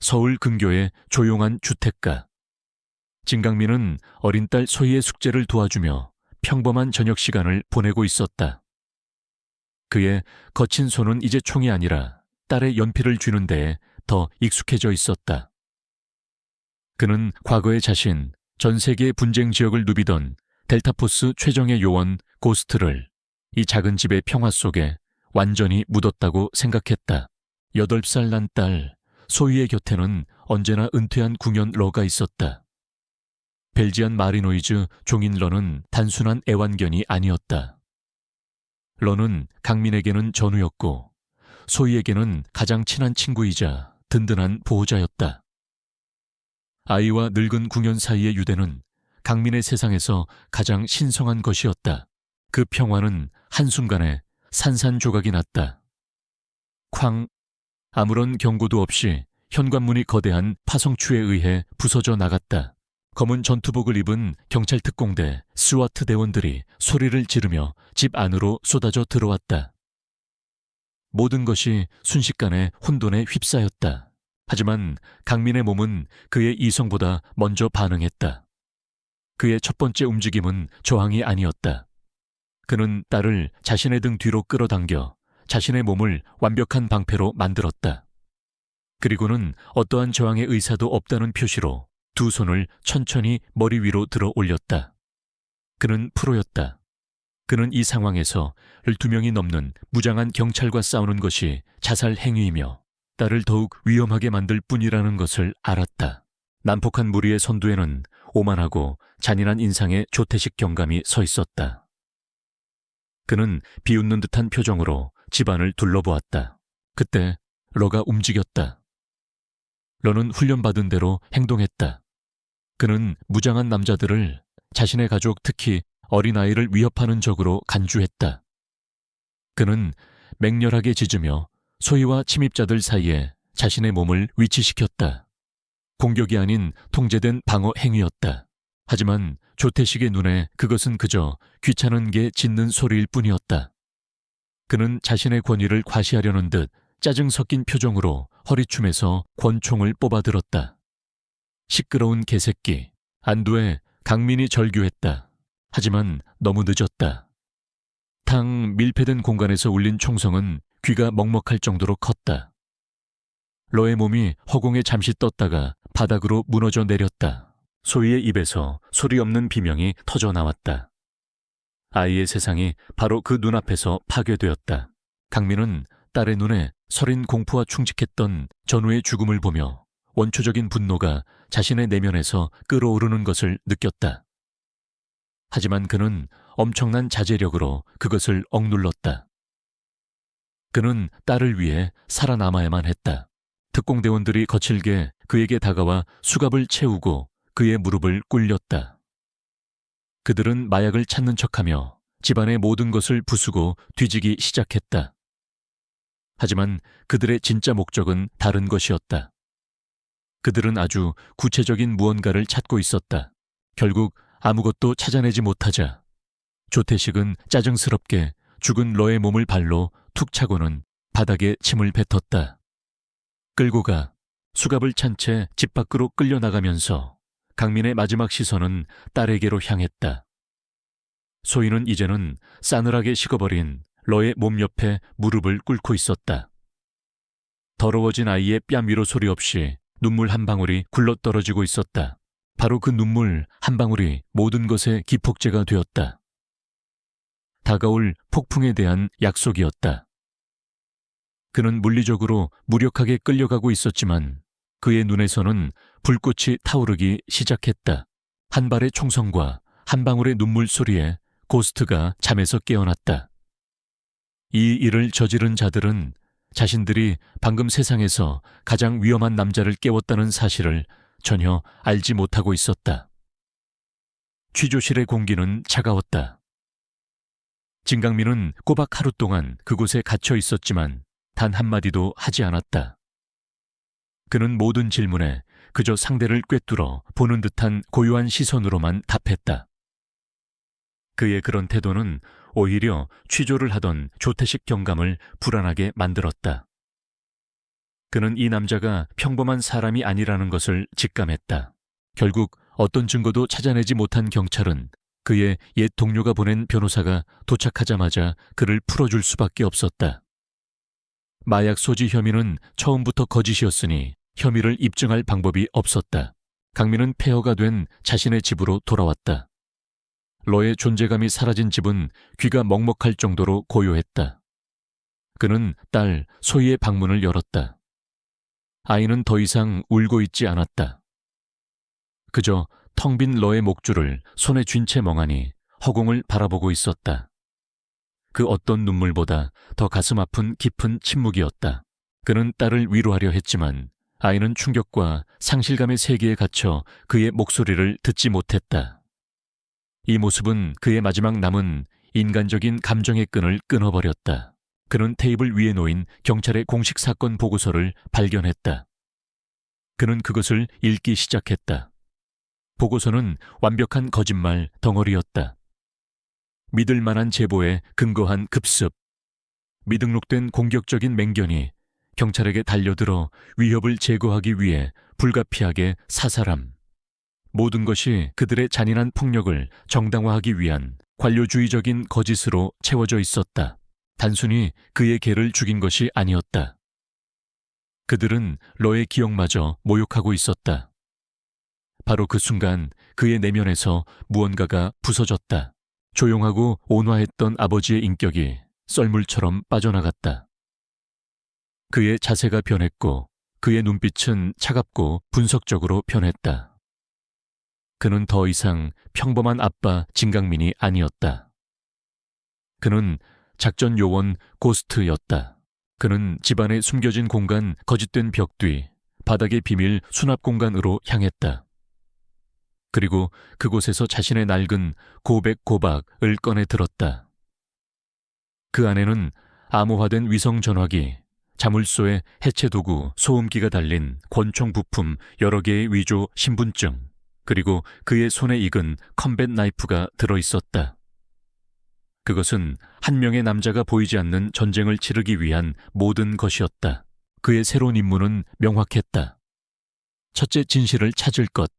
서울 근교의 조용한 주택가. 진강민은 어린 딸 소희의 숙제를 도와주며 평범한 저녁 시간을 보내고 있었다. 그의 거친 손은 이제 총이 아니라 딸의 연필을 쥐는 데에 더 익숙해져 있었다. 그는 과거의 자신, 전 세계의 분쟁 지역을 누비던 델타포스 최정예 요원 고스트를 이 작은 집의 평화 속에 완전히 묻었다고 생각했다. 8살 난 딸 소희의 곁에는 언제나 은퇴한 궁연 러가 있었다. 벨지안 마리노이즈 종인 러는 단순한 애완견이 아니었다. 러는 강민에게는 전우였고 소희에게는 가장 친한 친구이자 든든한 보호자였다. 아이와 늙은 궁연 사이의 유대는 강민의 세상에서 가장 신성한 것이었다. 그 평화는 한순간에 산산조각이 났다. 쾅! 아무런 경고도 없이 현관문이 거대한 파성추에 의해 부서져 나갔다. 검은 전투복을 입은 경찰 특공대 스와트 대원들이 소리를 지르며 집 안으로 쏟아져 들어왔다. 모든 것이 순식간에 혼돈에 휩싸였다. 하지만 강민의 몸은 그의 이성보다 먼저 반응했다. 그의 첫 번째 움직임은 저항이 아니었다. 그는 딸을 자신의 등 뒤로 끌어당겨 자신의 몸을 완벽한 방패로 만들었다. 그리고는 어떠한 저항의 의사도 없다는 표시로 두 손을 천천히 머리 위로 들어 올렸다. 그는 프로였다. 그는 이 상황에서 12명이 넘는 무장한 경찰과 싸우는 것이 자살 행위이며 딸을 더욱 위험하게 만들 뿐이라는 것을 알았다. 난폭한 무리의 선두에는 오만하고 잔인한 인상의 조태식 경감이 서 있었다. 그는 비웃는 듯한 표정으로 집안을 둘러보았다. 그때 러가 움직였다. 러는 훈련받은 대로 행동했다. 그는 무장한 남자들을 자신의 가족, 특히 어린아이를 위협하는 적으로 간주했다. 그는 맹렬하게 짖으며 소희와 침입자들 사이에 자신의 몸을 위치시켰다. 공격이 아닌 통제된 방어 행위였다. 하지만 조태식의 눈에 그것은 그저 귀찮은 게 짖는 소리일 뿐이었다. 그는 자신의 권위를 과시하려는 듯 짜증 섞인 표정으로 허리춤에서 권총을 뽑아들었다. 시끄러운 개새끼. 안도에 강민이 절규했다. 하지만 너무 늦었다. 탕 밀폐된 공간에서 울린 총성은 귀가 먹먹할 정도로 컸다. 러의 몸이 허공에 잠시 떴다가 바닥으로 무너져 내렸다. 소희의 입에서 소리 없는 비명이 터져 나왔다. 아이의 세상이 바로 그 눈앞에서 파괴되었다. 강민은 딸의 눈에 서린 공포와 충직했던 전우의 죽음을 보며 원초적인 분노가 자신의 내면에서 끓어오르는 것을 느꼈다. 하지만 그는 엄청난 자제력으로 그것을 억눌렀다. 그는 딸을 위해 살아남아야만 했다. 특공대원들이 거칠게 그에게 다가와 수갑을 채우고 그의 무릎을 꿇렸다. 그들은 마약을 찾는 척하며 집안의 모든 것을 부수고 뒤지기 시작했다. 하지만 그들의 진짜 목적은 다른 것이었다. 그들은 아주 구체적인 무언가를 찾고 있었다. 결국 아무것도 찾아내지 못하자 조태식은 짜증스럽게 죽은 러의 몸을 발로 툭 차고는 바닥에 침을 뱉었다. 끌고 가 수갑을 찬 채 집 밖으로 끌려나가면서 강민의 마지막 시선은 딸에게로 향했다. 소희는 이제는 싸늘하게 식어버린 러의 몸 옆에 무릎을 꿇고 있었다. 더러워진 아이의 뺨 위로 소리 없이 눈물 한 방울이 굴러떨어지고 있었다. 바로 그 눈물 한 방울이 모든 것의 기폭제가 되었다. 다가올 폭풍에 대한 약속이었다. 그는 물리적으로 무력하게 끌려가고 있었지만 그의 눈에서는 불꽃이 타오르기 시작했다. 한 발의 총성과 한 방울의 눈물 소리에 고스트가 잠에서 깨어났다. 이 일을 저지른 자들은 자신들이 방금 세상에서 가장 위험한 남자를 깨웠다는 사실을 전혀 알지 못하고 있었다. 취조실의 공기는 차가웠다. 진강민은 꼬박 하루 동안 그곳에 갇혀 있었지만 단 한마디도 하지 않았다. 그는 모든 질문에 그저 상대를 꿰뚫어 보는 듯한 고요한 시선으로만 답했다. 그의 그런 태도는 오히려 취조를 하던 조태식 경감을 불안하게 만들었다. 그는 이 남자가 평범한 사람이 아니라는 것을 직감했다. 결국 어떤 증거도 찾아내지 못한 경찰은 그의 옛 동료가 보낸 변호사가 도착하자마자 그를 풀어줄 수밖에 없었다. 마약 소지 혐의는 처음부터 거짓이었으니 혐의를 입증할 방법이 없었다. 강민은 폐허가 된 자신의 집으로 돌아왔다. 러의 존재감이 사라진 집은 귀가 먹먹할 정도로 고요했다. 그는 딸 소희의 방문을 열었다. 아이는 더 이상 울고 있지 않았다. 그저 텅 빈 러의 목줄을 손에 쥔 채 멍하니 허공을 바라보고 있었다. 그 어떤 눈물보다 더 가슴 아픈 깊은 침묵이었다. 그는 딸을 위로하려 했지만 아이는 충격과 상실감의 세계에 갇혀 그의 목소리를 듣지 못했다. 이 모습은 그의 마지막 남은 인간적인 감정의 끈을 끊어버렸다. 그는 테이블 위에 놓인 경찰의 공식 사건 보고서를 발견했다. 그는 그것을 읽기 시작했다. 보고서는 완벽한 거짓말 덩어리였다. 믿을 만한 제보에 근거한 급습, 미등록된 공격적인 맹견이 경찰에게 달려들어 위협을 제거하기 위해 불가피하게 사살함. 모든 것이 그들의 잔인한 폭력을 정당화하기 위한 관료주의적인 거짓으로 채워져 있었다. 단순히 그의 개를 죽인 것이 아니었다. 그들은 러의 기억마저 모욕하고 있었다. 바로 그 순간 그의 내면에서 무언가가 부서졌다. 조용하고 온화했던 아버지의 인격이 썰물처럼 빠져나갔다. 그의 자세가 변했고 그의 눈빛은 차갑고 분석적으로 변했다. 그는 더 이상 평범한 아빠 진강민이 아니었다. 그는 작전 요원 고스트였다. 그는 집안에 숨겨진 공간 거짓된 벽 뒤, 바닥의 비밀 수납 공간으로 향했다. 그리고 그곳에서 자신의 낡은 고백 고박을 꺼내 들었다. 그 안에는 암호화된 위성 전화기, 자물쇠 해체 도구, 소음기가 달린 권총 부품 여러 개의 위조 신분증, 그리고 그의 손에 익은 컴뱃 나이프가 들어있었다. 그것은 한 명의 남자가 보이지 않는 전쟁을 치르기 위한 모든 것이었다. 그의 새로운 임무는 명확했다. 첫째, 진실을 찾을 것.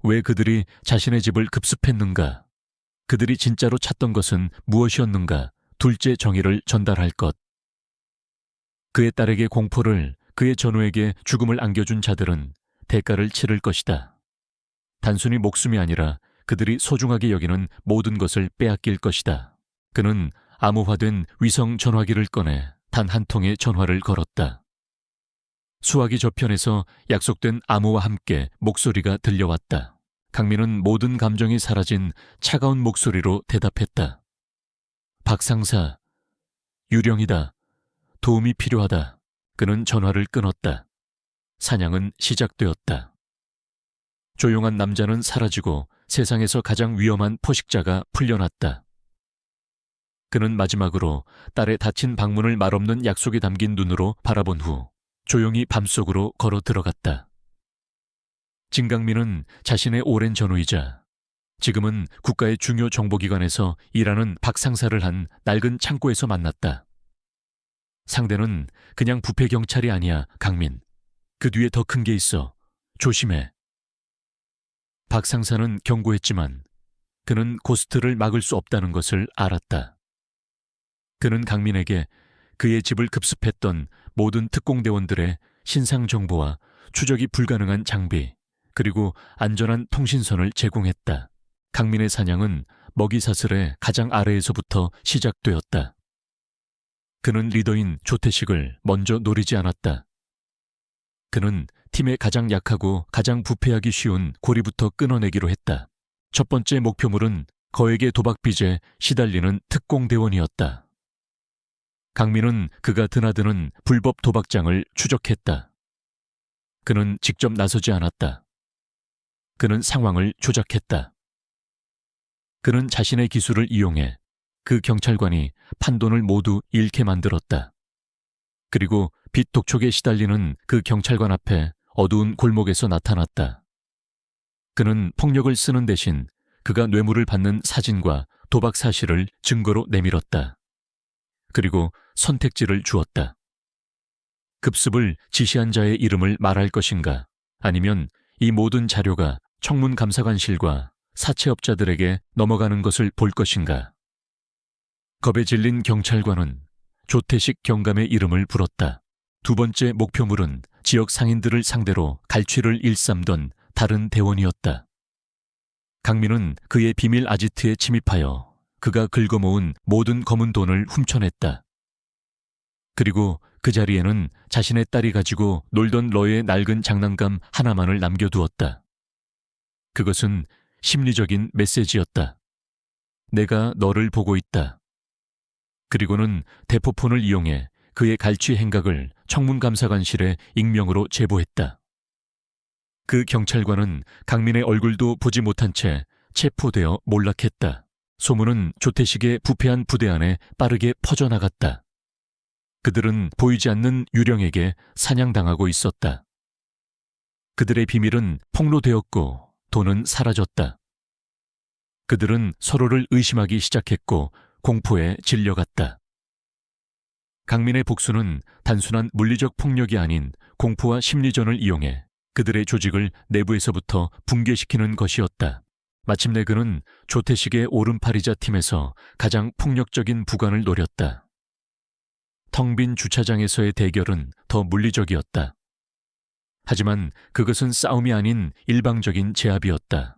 왜 그들이 자신의 집을 급습했는가? 그들이 진짜로 찾던 것은 무엇이었는가? 둘째, 정의를 전달할 것. 그의 딸에게 공포를, 그의 전우에게 죽음을 안겨준 자들은 대가를 치를 것이다. 단순히 목숨이 아니라 그들이 소중하게 여기는 모든 것을 빼앗길 것이다. 그는 암호화된 위성 전화기를 꺼내 단 한 통의 전화를 걸었다. 수화기 저편에서 약속된 암호와 함께 목소리가 들려왔다. 강민은 모든 감정이 사라진 차가운 목소리로 대답했다. 박 상사, 유령이다. 도움이 필요하다. 그는 전화를 끊었다. 사냥은 시작되었다. 조용한 남자는 사라지고 세상에서 가장 위험한 포식자가 풀려났다. 그는 마지막으로 딸의 닫힌 방문을 말없는 약속이 담긴 눈으로 바라본 후 조용히 밤속으로 걸어 들어갔다. 진강민은 자신의 오랜 전우이자 지금은 국가의 중요 정보기관에서 일하는 박 상사를 한 낡은 창고에서 만났다. 상대는 그냥 부패 경찰이 아니야, 강민. 그 뒤에 더 큰 게 있어. 조심해. 박 상사는 경고했지만 그는 고스트를 막을 수 없다는 것을 알았다. 그는 강민에게 그의 집을 급습했던 모든 특공대원들의 신상 정보와 추적이 불가능한 장비, 그리고 안전한 통신선을 제공했다. 강민의 사냥은 먹이사슬의 가장 아래에서부터 시작되었다. 그는 리더인 조태식을 먼저 노리지 않았다. 그는 팀의 가장 약하고 가장 부패하기 쉬운 고리부터 끊어내기로 했다. 첫 번째 목표물은 거액의 도박빚에 시달리는 특공대원이었다. 강민은 그가 드나드는 불법 도박장을 추적했다. 그는 직접 나서지 않았다. 그는 상황을 조작했다. 그는 자신의 기술을 이용해 그 경찰관이 판돈을 모두 잃게 만들었다. 그리고 빚 독촉에 시달리는 그 경찰관 앞에 어두운 골목에서 나타났다. 그는 폭력을 쓰는 대신 그가 뇌물을 받는 사진과 도박 사실을 증거로 내밀었다. 그리고 선택지를 주었다. 급습을 지시한 자의 이름을 말할 것인가? 아니면 이 모든 자료가 청문감사관실과 사채업자들에게 넘어가는 것을 볼 것인가? 겁에 질린 경찰관은 조태식 경감의 이름을 불었다. 두 번째 목표물은 지역 상인들을 상대로 갈취를 일삼던 다른 대원이었다. 강민은 그의 비밀 아지트에 침입하여 그가 긁어모은 모든 검은 돈을 훔쳐냈다. 그리고 그 자리에는 자신의 딸이 가지고 놀던 러의 낡은 장난감 하나만을 남겨두었다. 그것은 심리적인 메시지였다. 내가 너를 보고 있다. 그리고는 대포폰을 이용해 그의 갈취 행각을 청문감사관실에 익명으로 제보했다. 그 경찰관은 강민의 얼굴도 보지 못한 채 체포되어 몰락했다. 소문은 조태식의 부패한 부대 안에 빠르게 퍼져나갔다. 그들은 보이지 않는 유령에게 사냥당하고 있었다. 그들의 비밀은 폭로되었고 돈은 사라졌다. 그들은 서로를 의심하기 시작했고 공포에 질려갔다. 강민의 복수는 단순한 물리적 폭력이 아닌 공포와 심리전을 이용해 그들의 조직을 내부에서부터 붕괴시키는 것이었다. 마침내 그는 조태식의 오른팔이자 팀에서 가장 폭력적인 부관을 노렸다. 텅 빈 주차장에서의 대결은 더 물리적이었다. 하지만 그것은 싸움이 아닌 일방적인 제압이었다.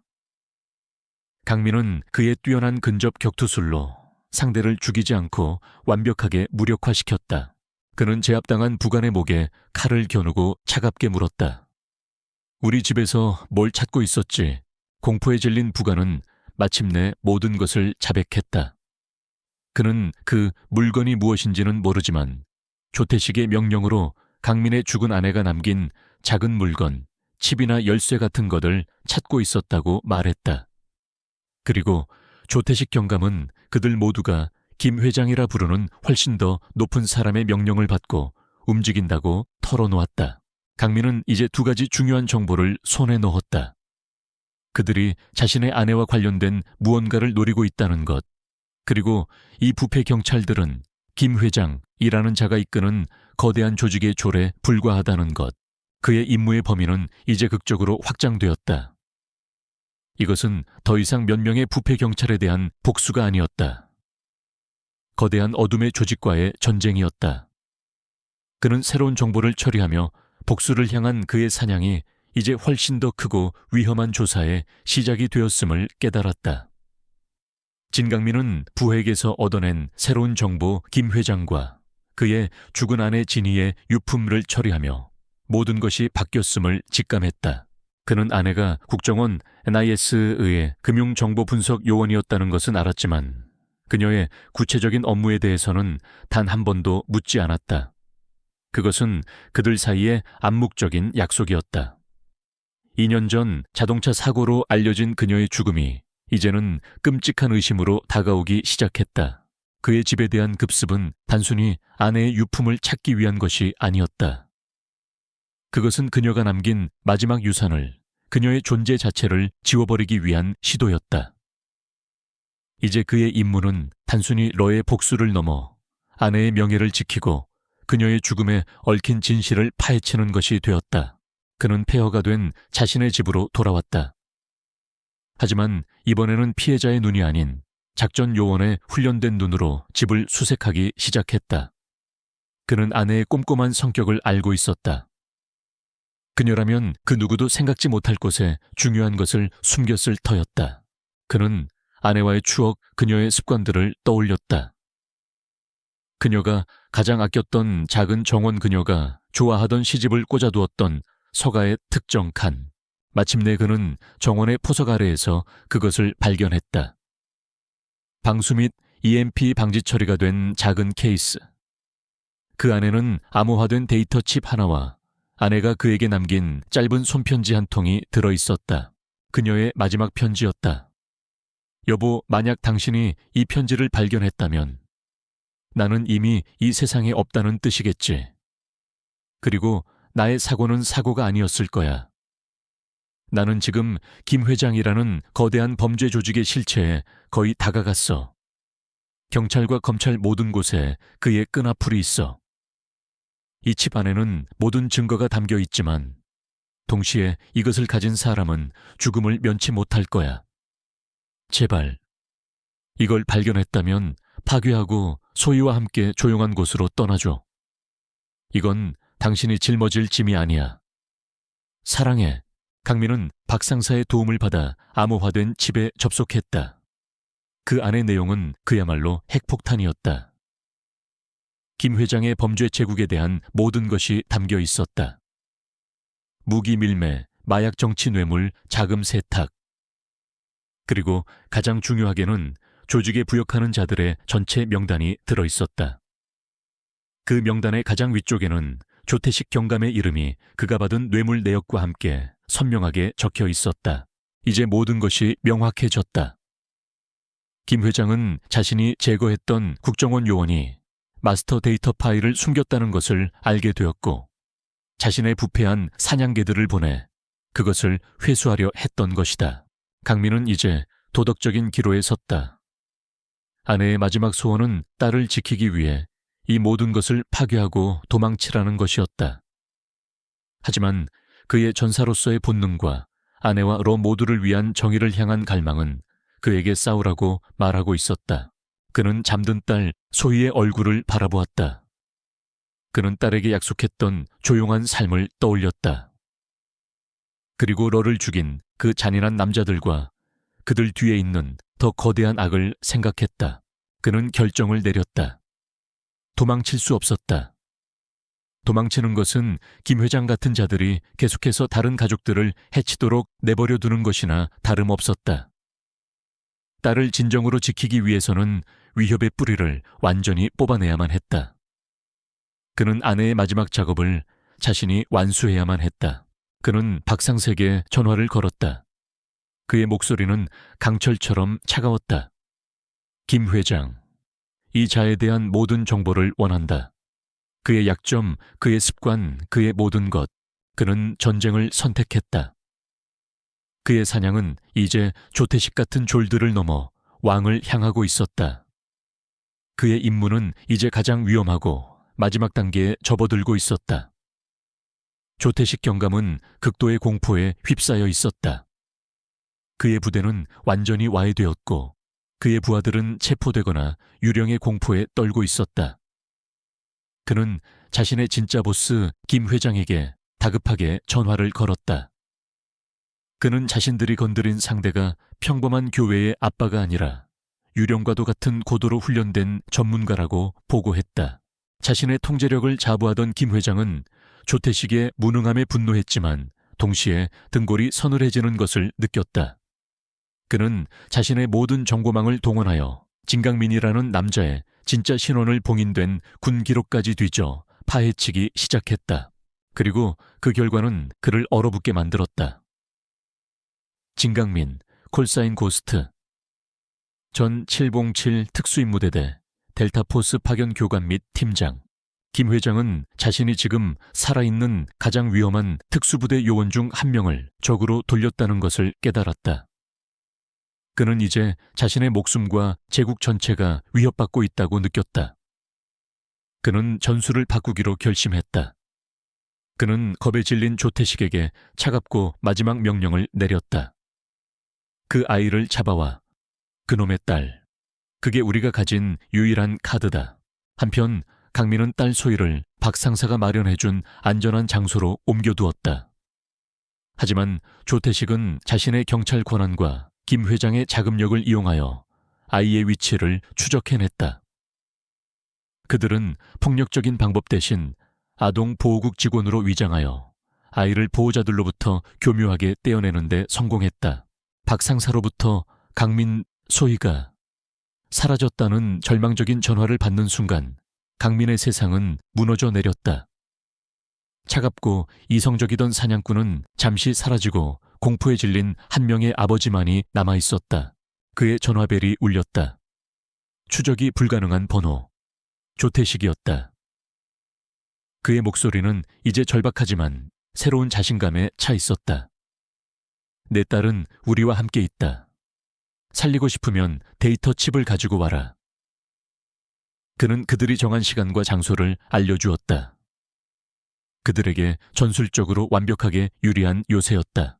강민은 그의 뛰어난 근접 격투술로 상대를 죽이지 않고 완벽하게 무력화시켰다. 그는 제압당한 부관의 목에 칼을 겨누고 차갑게 물었다. 우리 집에서 뭘 찾고 있었지? 공포에 질린 부관은 마침내 모든 것을 자백했다. 그는 그 물건이 무엇인지는 모르지만 조태식의 명령으로 강민의 죽은 아내가 남긴 작은 물건, 칩이나 열쇠 같은 것을 찾고 있었다고 말했다. 그리고 조태식 경감은 그들 모두가 김 회장이라 부르는 훨씬 더 높은 사람의 명령을 받고 움직인다고 털어놓았다. 강민은 이제 두 가지 중요한 정보를 손에 넣었다. 그들이 자신의 아내와 관련된 무언가를 노리고 있다는 것, 그리고 이 부패 경찰들은 김 회장이라는 자가 이끄는 거대한 조직의 졸에 불과하다는 것. 그의 임무의 범위는 이제 극적으로 확장되었다. 이것은 더 이상 몇 명의 부패 경찰에 대한 복수가 아니었다. 거대한 어둠의 조직과의 전쟁이었다. 그는 새로운 정보를 처리하며 복수를 향한 그의 사냥이 이제 훨씬 더 크고 위험한 조사의 시작이 되었음을 깨달았다. 진강민은 부핵에서 얻어낸 새로운 정보 김 회장과 그의 죽은 아내 진희의 유품을 처리하며 모든 것이 바뀌었음을 직감했다. 그는 아내가 국정원 NIS의 금융정보분석 요원이었다는 것은 알았지만 그녀의 구체적인 업무에 대해서는 단 한 번도 묻지 않았다. 그것은 그들 사이의 암묵적인 약속이었다. 2년 전 자동차 사고로 알려진 그녀의 죽음이 이제는 끔찍한 의심으로 다가오기 시작했다. 그의 집에 대한 급습은 단순히 아내의 유품을 찾기 위한 것이 아니었다. 그것은 그녀가 남긴 마지막 유산을, 그녀의 존재 자체를 지워버리기 위한 시도였다. 이제 그의 임무는 단순히 러의 복수를 넘어 아내의 명예를 지키고 그녀의 죽음에 얽힌 진실을 파헤치는 것이 되었다. 그는 폐허가 된 자신의 집으로 돌아왔다. 하지만 이번에는 피해자의 눈이 아닌 작전 요원의 훈련된 눈으로 집을 수색하기 시작했다. 그는 아내의 꼼꼼한 성격을 알고 있었다. 그녀라면 그 누구도 생각지 못할 곳에 중요한 것을 숨겼을 터였다. 그는 아내와의 추억, 그녀의 습관들을 떠올렸다. 그녀가 가장 아꼈던 작은 정원, 그녀가 좋아하던 시집을 꽂아두었던 서가의 특정 칸. 마침내 그는 정원의 포석 아래에서 그것을 발견했다. 방수 및 EMP 방지 처리가 된 작은 케이스. 그 안에는 암호화된 데이터 칩 하나와 아내가 그에게 남긴 짧은 손편지 한 통이 들어있었다. 그녀의 마지막 편지였다. 여보, 만약 당신이 이 편지를 발견했다면 나는 이미 이 세상에 없다는 뜻이겠지. 그리고 나의 사고는 사고가 아니었을 거야. 나는 지금 김 회장이라는 거대한 범죄 조직의 실체에 거의 다가갔어. 경찰과 검찰 모든 곳에 그의 끈앞풀이 있어. 이 칩 안에는 모든 증거가 담겨 있지만 동시에 이것을 가진 사람은 죽음을 면치 못할 거야. 제발. 이걸 발견했다면 파괴하고 소희와 함께 조용한 곳으로 떠나줘. 이건 당신이 짊어질 짐이 아니야. 사랑해. 강민은 박 상사의 도움을 받아 암호화된 칩에 접속했다. 그 안의 내용은 그야말로 핵폭탄이었다. 김 회장의 범죄 제국에 대한 모든 것이 담겨 있었다. 무기 밀매, 마약 정치 뇌물, 자금 세탁. 그리고 가장 중요하게는 조직에 부역하는 자들의 전체 명단이 들어 있었다. 그 명단의 가장 위쪽에는 조태식 경감의 이름이 그가 받은 뇌물 내역과 함께 선명하게 적혀 있었다. 이제 모든 것이 명확해졌다. 김 회장은 자신이 제거했던 국정원 요원이 마스터 데이터 파일을 숨겼다는 것을 알게 되었고 자신의 부패한 사냥개들을 보내 그것을 회수하려 했던 것이다. 강민은 이제 도덕적인 기로에 섰다. 아내의 마지막 소원은 딸을 지키기 위해 이 모든 것을 파괴하고 도망치라는 것이었다. 하지만 그의 전사로서의 본능과 아내와 러 모두를 위한 정의를 향한 갈망은 그에게 싸우라고 말하고 있었다. 그는 잠든 딸 소희의 얼굴을 바라보았다. 그는 딸에게 약속했던 조용한 삶을 떠올렸다. 그리고 러를 죽인 그 잔인한 남자들과 그들 뒤에 있는 더 거대한 악을 생각했다. 그는 결정을 내렸다. 도망칠 수 없었다. 도망치는 것은 김 회장 같은 자들이 계속해서 다른 가족들을 해치도록 내버려 두는 것이나 다름없었다. 딸을 진정으로 지키기 위해서는 위협의 뿌리를 완전히 뽑아내야만 했다. 그는 아내의 마지막 작업을 자신이 완수해야만 했다. 그는 박상세에게 전화를 걸었다. 그의 목소리는 강철처럼 차가웠다. 김 회장, 이 자에 대한 모든 정보를 원한다. 그의 약점, 그의 습관, 그의 모든 것. 그는 전쟁을 선택했다. 그의 사냥은 이제 조태식 같은 졸들을 넘어 왕을 향하고 있었다. 그의 임무는 이제 가장 위험하고 마지막 단계에 접어들고 있었다. 조태식 경감은 극도의 공포에 휩싸여 있었다. 그의 부대는 완전히 와해되었고 그의 부하들은 체포되거나 유령의 공포에 떨고 있었다. 그는 자신의 진짜 보스 김 회장에게 다급하게 전화를 걸었다. 그는 자신들이 건드린 상대가 평범한 교회의 아빠가 아니라 유령과도 같은 고도로 훈련된 전문가라고 보고했다. 자신의 통제력을 자부하던 김 회장은 조태식의 무능함에 분노했지만 동시에 등골이 서늘해지는 것을 느꼈다. 그는 자신의 모든 정보망을 동원하여 진강민이라는 남자의 진짜 신원을 봉인된 군 기록까지 뒤져 파헤치기 시작했다. 그리고 그 결과는 그를 얼어붙게 만들었다. 진강민, 콜사인 고스트, 전 707 특수임무대대 델타포스 파견 교관 및 팀장. 김 회장은 자신이 지금 살아있는 가장 위험한 특수부대 요원 중 한 명을 적으로 돌렸다는 것을 깨달았다. 그는 이제 자신의 목숨과 제국 전체가 위협받고 있다고 느꼈다. 그는 전술을 바꾸기로 결심했다. 그는 겁에 질린 조태식에게 차갑고 마지막 명령을 내렸다. 그 아이를 잡아와. 그놈의 딸. 그게 우리가 가진 유일한 카드다. 한편 강민은 딸 소희를 박 상사가 마련해준 안전한 장소로 옮겨두었다. 하지만 조태식은 자신의 경찰 권한과 김 회장의 자금력을 이용하여 아이의 위치를 추적해냈다. 그들은 폭력적인 방법 대신 아동 보호국 직원으로 위장하여 아이를 보호자들로부터 교묘하게 떼어내는 데 성공했다. 박 상사로부터 강민 소희가 사라졌다는 절망적인 전화를 받는 순간 강민의 세상은 무너져 내렸다. 차갑고 이성적이던 사냥꾼은 잠시 사라지고 공포에 질린 한 명의 아버지만이 남아있었다. 그의 전화벨이 울렸다. 추적이 불가능한 번호. 조태식이었다. 그의 목소리는 이제 절박하지만 새로운 자신감에 차 있었다. 내 딸은 우리와 함께 있다. 살리고 싶으면 데이터 칩을 가지고 와라. 그는 그들이 정한 시간과 장소를 알려주었다. 그들에게 전술적으로 완벽하게 유리한 요새였다.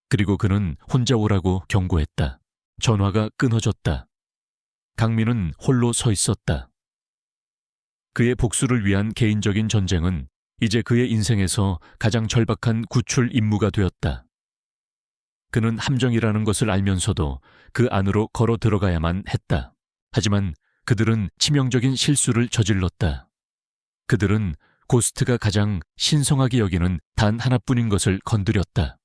그리고 그는 혼자 오라고 경고했다. 전화가 끊어졌다. 강민은 홀로 서 있었다. 그의 복수를 위한 개인적인 전쟁은 이제 그의 인생에서 가장 절박한 구출 임무가 되었다. 그는 함정이라는 것을 알면서도 그 안으로 걸어 들어가야만 했다. 하지만 그들은 치명적인 실수를 저질렀다. 그들은 고스트가 가장 신성하게 여기는 단 하나뿐인 것을 건드렸다.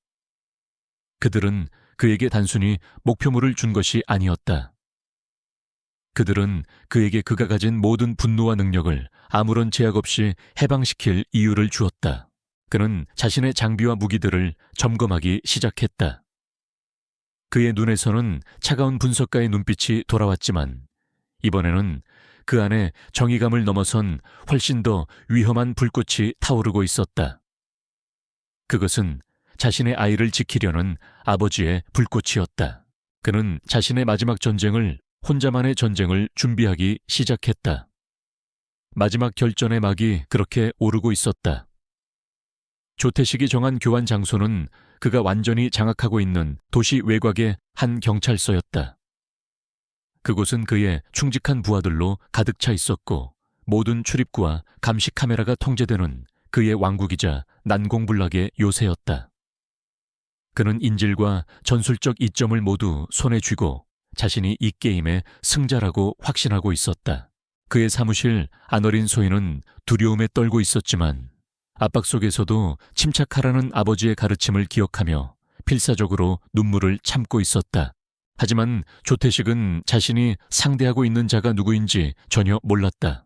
그들은 그에게 단순히 목표물을 준 것이 아니었다. 그들은 그에게 그가 가진 모든 분노와 능력을 아무런 제약 없이 해방시킬 이유를 주었다. 그는 자신의 장비와 무기들을 점검하기 시작했다. 그의 눈에서는 차가운 분석가의 눈빛이 돌아왔지만 이번에는 그 안에 정의감을 넘어선 훨씬 더 위험한 불꽃이 타오르고 있었다. 그것은 자신의 아이를 지키려는 아버지의 불꽃이었다. 그는 자신의 마지막 전쟁을, 혼자만의 전쟁을 준비하기 시작했다. 마지막 결전의 막이 그렇게 오르고 있었다. 조태식이 정한 교환 장소는 그가 완전히 장악하고 있는 도시 외곽의 한 경찰서였다. 그곳은 그의 충직한 부하들로 가득 차 있었고 모든 출입구와 감시 카메라가 통제되는 그의 왕국이자 난공불락의 요새였다. 그는 인질과 전술적 이점을 모두 손에 쥐고 자신이 이 게임의 승자라고 확신하고 있었다. 그의 사무실 안어린 소희는 두려움에 떨고 있었지만 압박 속에서도 침착하라는 아버지의 가르침을 기억하며 필사적으로 눈물을 참고 있었다. 하지만 조태식은 자신이 상대하고 있는 자가 누구인지 전혀 몰랐다.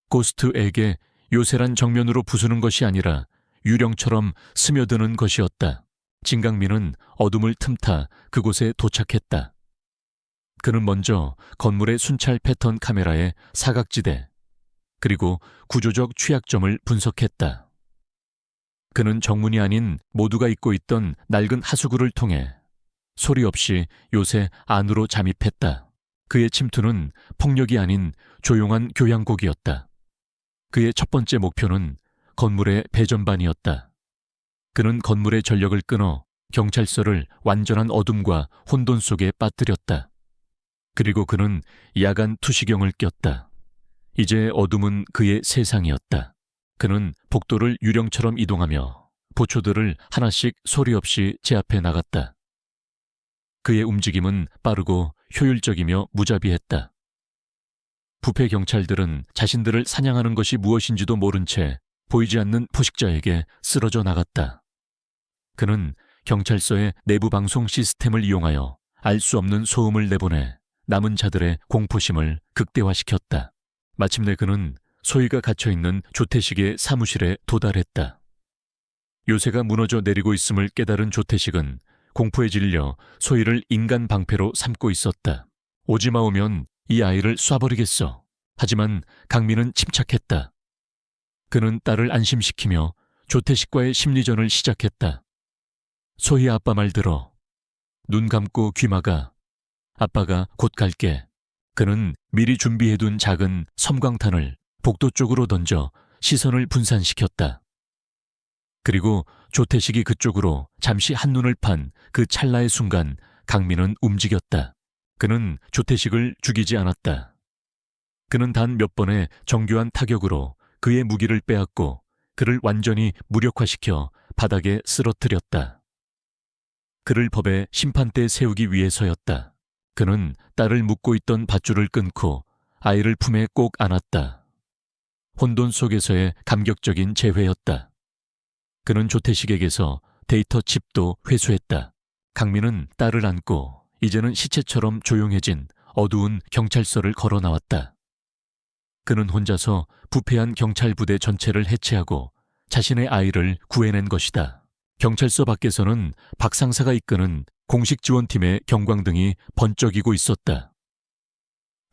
고스트에게 요새란 정면으로 부수는 것이 아니라 유령처럼 스며드는 것이었다. 진강민은 어둠을 틈타 그곳에 도착했다. 그는 먼저 건물의 순찰 패턴 카메라의 사각지대, 그리고 구조적 취약점을 분석했다. 그는 정문이 아닌 모두가 입고 있던 낡은 하수구를 통해 소리 없이 요새 안으로 잠입했다. 그의 침투는 폭력이 아닌 조용한 교양곡이었다. 그의 첫 번째 목표는 건물의 배전반이었다. 그는 건물의 전력을 끊어 경찰서를 완전한 어둠과 혼돈 속에 빠뜨렸다. 그리고 그는 야간 투시경을 꼈다. 이제 어둠은 그의 세상이었다. 그는 복도를 유령처럼 이동하며 보초들을 하나씩 소리 없이 제압해 나갔다. 그의 움직임은 빠르고 효율적이며 무자비했다. 부패 경찰들은 자신들을 사냥하는 것이 무엇인지도 모른 채 보이지 않는 포식자에게 쓰러져 나갔다. 그는 경찰서의 내부 방송 시스템을 이용하여 알 수 없는 소음을 내보내 남은 자들의 공포심을 극대화시켰다. 마침내 그는 소희가 갇혀있는 조태식의 사무실에 도달했다. 요새가 무너져 내리고 있음을 깨달은 조태식은 공포에 질려 소희를 인간 방패로 삼고 있었다. 오지마 오면 이 아이를 쏴버리겠어. 하지만 강민은 침착했다. 그는 딸을 안심시키며 조태식과의 심리전을 시작했다. 소희 아빠 말 들어. 눈 감고 귀 막아. 아빠가 곧 갈게. 그는 미리 준비해둔 작은 섬광탄을 복도 쪽으로 던져 시선을 분산시켰다. 그리고 조태식이 그쪽으로 잠시 한눈을 판 그 찰나의 순간 강민은 움직였다. 그는 조태식을 죽이지 않았다. 그는 단 몇 번의 정교한 타격으로 그의 무기를 빼앗고 그를 완전히 무력화시켜 바닥에 쓰러뜨렸다. 그를 법의 심판대에 세우기 위해서였다. 그는 딸을 묶고 있던 밧줄을 끊고 아이를 품에 꼭 안았다. 혼돈 속에서의 감격적인 재회였다. 그는 조태식에게서 데이터 칩도 회수했다. 강민은 딸을 안고 이제는 시체처럼 조용해진 어두운 경찰서를 걸어 나왔다. 그는 혼자서 부패한 경찰 부대 전체를 해체하고 자신의 아이를 구해낸 것이다. 경찰서 밖에서는 박 상사가 이끄는 공식 지원팀의 경광등이 번쩍이고 있었다.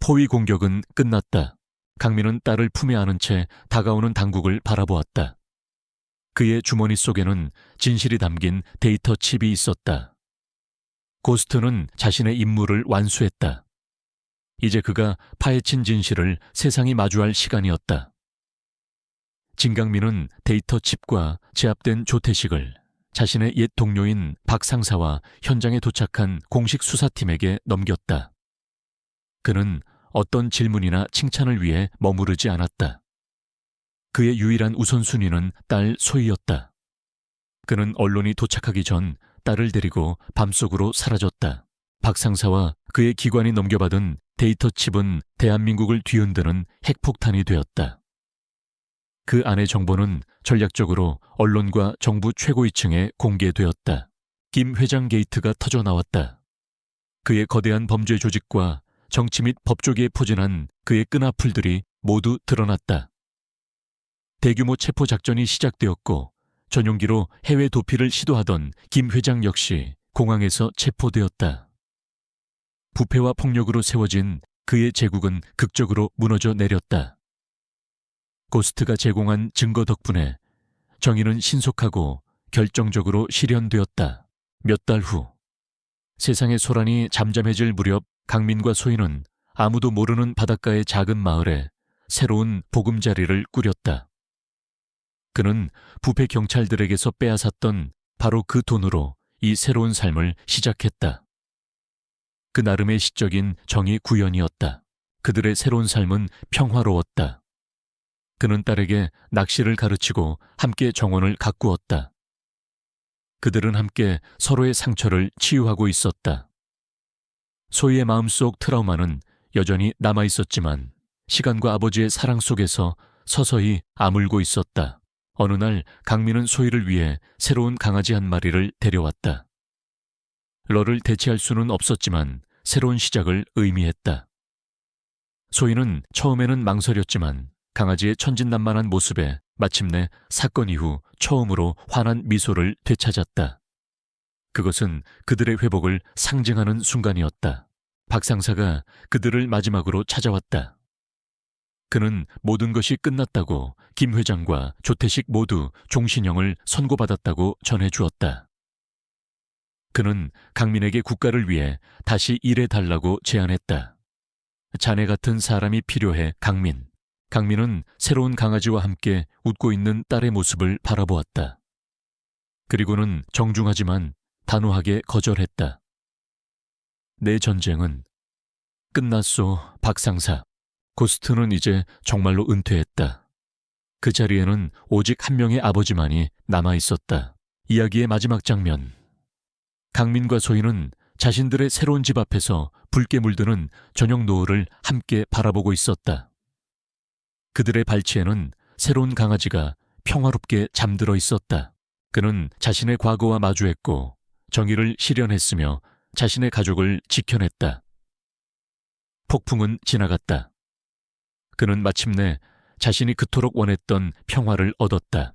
포위 공격은 끝났다. 강민은 딸을 품에 안은 채 다가오는 당국을 바라보았다. 그의 주머니 속에는 진실이 담긴 데이터 칩이 있었다. 고스트는 자신의 임무를 완수했다. 이제 그가 파헤친 진실을 세상이 마주할 시간이었다. 진강민은 데이터 칩과 제압된 조태식을 자신의 옛 동료인 박 상사와 현장에 도착한 공식 수사팀에게 넘겼다. 그는 어떤 질문이나 칭찬을 위해 머무르지 않았다. 그의 유일한 우선순위는 딸 소희였다. 그는 언론이 도착하기 전 딸을 데리고 밤속으로 사라졌다. 박 상사와 그의 기관이 넘겨받은 데이터 칩은 대한민국을 뒤흔드는 핵폭탄이 되었다. 그 안의 정보는 전략적으로 언론과 정부 최고위층에 공개되었다. 김 회장 게이트가 터져나왔다. 그의 거대한 범죄 조직과 정치 및 법조계에 포진한 그의 끈앞풀들이 모두 드러났다. 대규모 체포 작전이 시작되었고 전용기로 해외 도피를 시도하던 김 회장 역시 공항에서 체포되었다. 부패와 폭력으로 세워진 그의 제국은 극적으로 무너져 내렸다. 고스트가 제공한 증거 덕분에 정의는 신속하고 결정적으로 실현되었다. 몇 달 후, 세상의 소란이 잠잠해질 무렵 강민과 소희는 아무도 모르는 바닷가의 작은 마을에 새로운 보금자리를 꾸렸다. 그는 부패 경찰들에게서 빼앗았던 바로 그 돈으로 이 새로운 삶을 시작했다. 그 나름의 시적인 정의 구현이었다. 그들의 새로운 삶은 평화로웠다. 그는 딸에게 낚시를 가르치고 함께 정원을 가꾸었다. 그들은 함께 서로의 상처를 치유하고 있었다. 소희의 마음속 트라우마는 여전히 남아있었지만 시간과 아버지의 사랑 속에서 서서히 아물고 있었다. 어느 날 강민은 소희를 위해 새로운 강아지 한 마리를 데려왔다. 러를 대체할 수는 없었지만 새로운 시작을 의미했다. 소희는 처음에는 망설였지만 강아지의 천진난만한 모습에 마침내 사건 이후 처음으로 환한 미소를 되찾았다. 그것은 그들의 회복을 상징하는 순간이었다. 박 상사가 그들을 마지막으로 찾아왔다. 그는 모든 것이 끝났다고 김 회장과 조태식 모두 종신형을 선고받았다고 전해주었다. 그는 강민에게 국가를 위해 다시 일해달라고 제안했다. 자네 같은 사람이 필요해, 강민. 강민은 새로운 강아지와 함께 웃고 있는 딸의 모습을 바라보았다. 그리고는 정중하지만 단호하게 거절했다. 내 전쟁은 끝났소, 박 상사. 고스트는 이제 정말로 은퇴했다. 그 자리에는 오직 한 명의 아버지만이 남아있었다. 이야기의 마지막 장면. 강민과 소희는 자신들의 새로운 집 앞에서 붉게 물드는 저녁 노을을 함께 바라보고 있었다. 그들의 발치에는 새로운 강아지가 평화롭게 잠들어 있었다. 그는 자신의 과거와 마주했고 정의를 실현했으며 자신의 가족을 지켜냈다. 폭풍은 지나갔다. 그는 마침내 자신이 그토록 원했던 평화를 얻었다.